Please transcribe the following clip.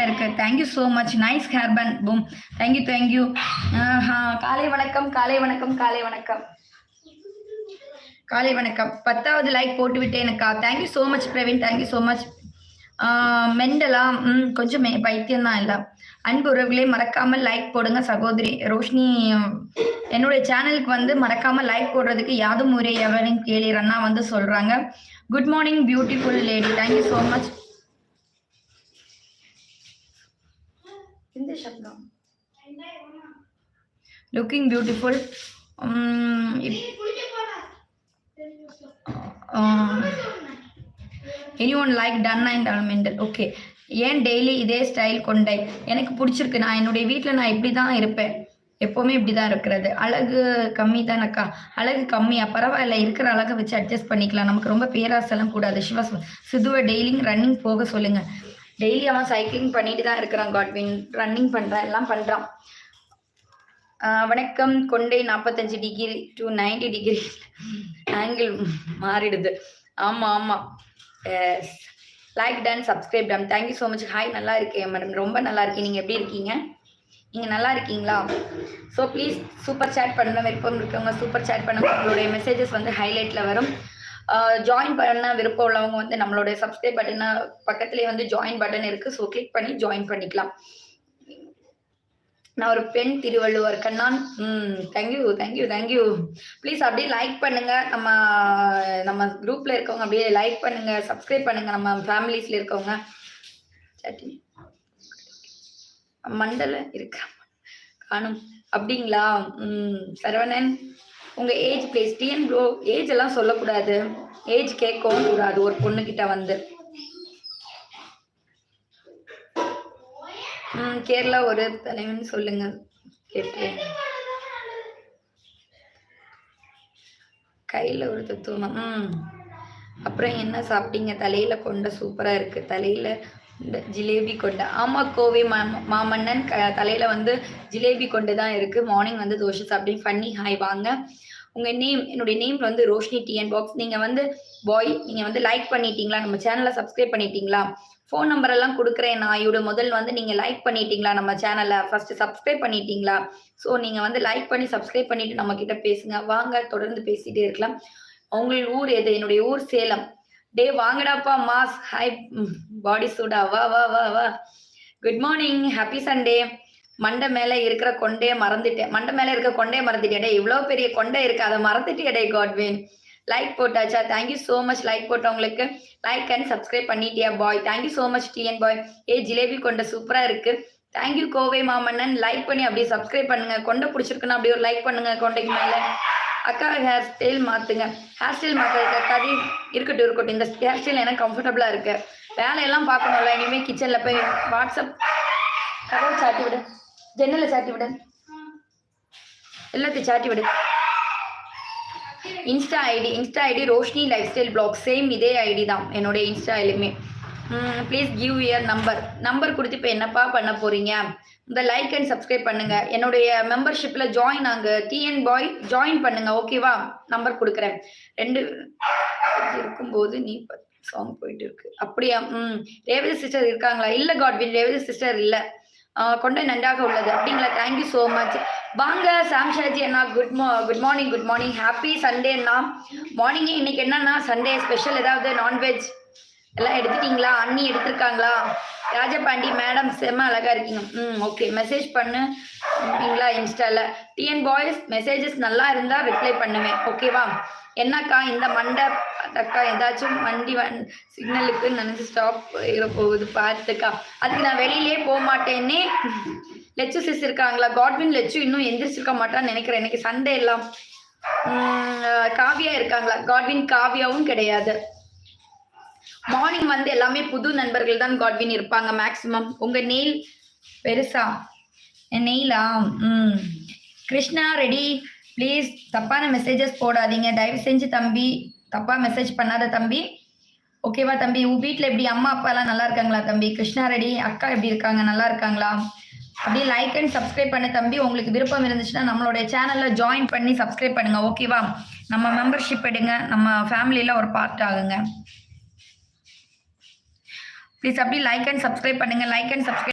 சூப்பராக இருக்குது. Thank you so much. Nice hair band. Boom. Thank you thank you. காலை வணக்கம் காலை வணக்கம் காலை வணக்கம் காலை வணக்கம். 10வது லைக் போட்டு விட்டேனுக்கா. Thank you so much Praveen. Thank you so much. மெண்டலா கொஞ்சம் பைத்தியம் தான் இல்லை. அன்பு உறவுகளே மறக்காமல் லைக் போடுங்க. சகோதரி ரோஷினி என்னுடைய சேனலுக்கு வந்து மறக்காமல் லைக் போடுறதுக்கு யாதும் முறை எவனையும் கேளிரன்னா வந்து சொல்கிறாங்க. Good morning beautiful lady. Thank you so much. இந்த சப்தம் looking beautiful. Any one like done and mental. Okay. ஏன் டெய்லி இதே ஸ்டைல் கொண்டை? எனக்கு பிடிச்சிருக்கு. நான் என்னுடைய வீட்டில் நான் இப்படி தான் இருப்பேன். எப்போவுமே இப்படி தான் இருக்கிறது. அழகு கம்மி தானக்கா. அழகு கம்மியா? பரவாயில்ல, இருக்கிற அழகை வச்சு அட்ஜஸ்ட் பண்ணிக்கலாம். நமக்கு ரொம்ப பேராசெல்லாம் கூடாது. சிதுவை டெய்லியும் ரன்னிங் போக சொல்லுங்கள். டெய்லி அவன் சைக்கிளிங் பண்ணிட்டு தான் இருக்கிறான். காட்வின் ரன்னிங் பண்ணுறான், எல்லாம் பண்ணுறான். வணக்கம். கொண்டை 45 டிகிரி டு 90 டிகிரி ஆங்கிள் மாறிடுது. ஆமாம் ஆமாம். Like done subscribe done. Thank you so much. Hi, நல்லா இருக்கேன் மேடம். ரொம்ப நல்லா இருக்கேன். நீங்கள் எப்படி இருக்கீங்க? நீங்கள் நல்லா இருக்கீங்களா? ஸோ ப்ளீஸ் சூப்பர் சேட் பண்ண விருப்பம் இருக்கவங்க சூப்பர் சேட் பண்ணுங்க. உங்களுடைய மெசேஜஸ் வந்து ஹைலைட்டில் வரும். ஜாயின் பண்ண விருப்பம் உள்ளவங்க வந்து நம்மளுடைய சப்ஸ்கிரைப் பட்டனை பக்கத்துலேயே வந்து ஜாயின் பட்டன் இருக்குது. ஸோ கிளிக் பண்ணி ஜாயின் பண்ணிக்கலாம். நான் ஒரு பெண் திருவள்ளுவர் கண்ணான். Thank you thank you thank you. ப்ளீஸ் அப்படியே லைக் பண்ணுங்க. நம்ம குரூப்ல இருக்கவங்க அப்படியே லைக் பண்ணுங்க, சப்ஸ்கிரைப் பண்ணுங்க. நம்ம ஃபேமிலிஸ்ல இருக்கவங்க மண்டல இருக்க காணும் அப்படிங்களா? சரவணன், உங்க age place TN bro. Age எல்லாம் சொல்லக்கூடாது, ஏஜ் கேட்கவும் கூடாது ஒரு பொண்ணுகிட்ட வந்து. கேரளா ஒரு தலைவன் சொல்லுங்க கேட்டேன். கையில ஒரு தத்துவம். அப்புறம் என்ன சாப்பிட்டீங்க? தலையில கொண்ட சூப்பரா இருக்கு. தலையில இந்த ஜிலேபி கொண்டை. ஆமா கோவை மாமன்னன் தலையில வந்து ஜிலேபி கொண்டு தான் இருக்கு. மார்னிங் வந்து தோசை சாப்பிட்டேன். ஃபன்னி ஹாய் வாங்க. உங்க நேம்? என்னுடைய நேம் வந்து ரோஷினி டிஎன் பாக்ஸ். நீங்க வந்து பாய், நீங்க வந்து லைக் பண்ணிட்டீங்களா? நம்ம சேனலை சப்ஸ்கிரைப் பண்ணிட்டீங்களா? ஃபோன் நம்பர் எல்லாம் கொடுக்குறேன் நான். இதோட முதல் வந்து நீங்கள் லைக் பண்ணிட்டீங்களா? நம்ம சேனலை ஃபர்ஸ்ட் சப்ஸ்கிரைப் பண்ணிட்டீங்களா? ஸோ நீங்கள் வந்து லைக் பண்ணி சப்ஸ்கிரைப் பண்ணிட்டு நம்ம கிட்ட பேசுங்க. வாங்க, தொடர்ந்து பேசிட்டே இருக்கலாம். உங்கள் ஊர் எது? என்னுடைய ஊர் சேலம். டே வாங்கடாப்பா மாஸ். ஹாய் பாடி சூடா. வா வா வா வா. Good morning, happy Sunday. மண்டை மேலே இருக்கிற கொண்டையை மறந்துட்டேன். மண்டை மேலே இருக்கிற கொண்டையை மறந்துட்டேன். டே இவ்வளோ பெரிய கொண்டை இருக்கு, அதை மறந்துட்டே. டே காட்வின் லைக் போட்டாச்சா? Thank you so much. லைக் போட்டவங்களுக்கு லைக் அண்ட் சப்ஸ்கிரைப் பண்ணிட்டியா boy? Thank you so much TN boy. Jalebi கொண்டை சூப்பராக இருக்கு. தேங்க்யூ கோவை மாமன்னன். லைக் பண்ணி அப்படியே சப்ஸ்கிரைப் பண்ணுங்க. கொண்டை பிடிச்சிருக்குன்னா அப்படியே ஒரு லைக் பண்ணுங்க கொண்டைக்கு மேலே. அக்கா ஹேர் ஸ்டைல் மாற்றுங்க. ஹேர் ஸ்டைல் மாற்றுறதுக்கு அக்காதி இருக்கட்டும். இந்த ஹேர் ஸ்டைல் எனக்கு கம்ஃபர்டபுளாக இருக்கு. வேலையெல்லாம் பார்க்கணும்ல. இனிமேல் கிச்சனில் போய் வாட்ஸ்அப் கதவை சாட்டி விடு, ஜன்னலை சாட்டி விடு, எல்லாத்தையும் சாட்டி விடு. Insta ID Roshini life style blog. Same இதே ஐடி தான் என்னுடைய இன்ஸ்டாலுமே. ப்ளீஸ் கிவ் யர் நம்பர் கொடுத்து இப்போ என்னப்பா பண்ண போகிறீங்க? இந்த லைக் அண்ட் சப்ஸ்கிரைப் பண்ணுங்க. என்னுடைய மெம்பர்ஷிப்பில் ஜாயின் ஆங்க. டிஎன் பாய் ஜாயின் பண்ணுங்க. ஓகேவா? நம்பர் கொடுக்குறேன். 2 இருக்கும்போது நீ சாங் போயிட்டு இருக்கு. அப்படியா? ரேவதி சிஸ்டர் இருக்காங்களா? இல்லை காட்வின், ரேவதி சிஸ்டர் இல்லை. கொண்டை நன்றாக உள்ளது. அப்படிங்களா? Thank you so much. வாங்க சாம்ஷாஜி அண்ணா. Good morning. ஹாப்பி சண்டே அண்ணா. மார்னிங்கே இன்னைக்கு என்னன்னா சண்டே ஸ்பெஷல் ஏதாவது நான்வெஜ் எல்லாம் எடுத்துட்டீங்களா? அண்ணி எடுத்திருக்காங்களா? ராஜபாண்டி மேடம் செம்ம அழகா இருக்கீங்க. ஓகே. மெசேஜ் பண்ணுங்களா இன்ஸ்டால? டிஎன் பாய்ஸ் மெசேஜஸ் நல்லா இருந்தா ரிப்ளை பண்ணுவேன். ஓகேவா? என்னக்கா இந்த மண்டை அக்கா ஏதாச்சும் வண்டி சிக்னலுக்கு நினைச்சு ஸ்டாப் போகுது பார்த்துக்கா. அதுக்கு நான் வெளியிலே போக மாட்டேன்னே. லெச்சு சிஸ் இருக்காங்களா? காட்வின் லெச்சு இன்னும் எந்திரிச்சிருக்க மாட்டான்னு நினைக்கிறேன். இன்னைக்கு சண்டே எல்லாம். காவியா இருக்காங்களா? காட்வின் காவியாவும் கிடையாது. மார்னிங் வந்து எல்லாமே புது நண்பர்கள் தான் காட்வின் இருப்பாங்க மேக்சிமம். உங்க நெயில் பெருசா? நெயிலா? கிருஷ்ணா ரெடி. ப்ளீஸ் தப்பான மெசேஜஸ் போடாதீங்க தயவு செஞ்சு தம்பி. தப்பா மெசேஜ் பண்ணாத தம்பி. ஓகேவா தம்பி? உன் வீட்டில் எப்படி அம்மா அப்பா எல்லாம் நல்லா இருக்காங்களா தம்பி? கிருஷ்ணா ரெடி. அக்கா எப்படி இருக்காங்க? நல்லா இருக்காங்களா? அப்படியே லைக் அண்ட் சப்ஸ்கிரைப் பண்ண தம்பி. உங்களுக்கு விருப்பம் இருந்துச்சுன்னா நம்மளுடைய சேனலில் ஜாயின் பண்ணி சப்ஸ்கிரைப் பண்ணுங்க. ஓகேவா? நம்ம மெம்பர்ஷிப் எடுங்க. நம்ம ஃபேமிலியில் ஒரு பார்ட் ஆகுங்க. ப்ளீஸ் அப்படியே லைக் அண்ட் சப்ஸ்கிரைப் பண்ணுங்க. Like and subscribe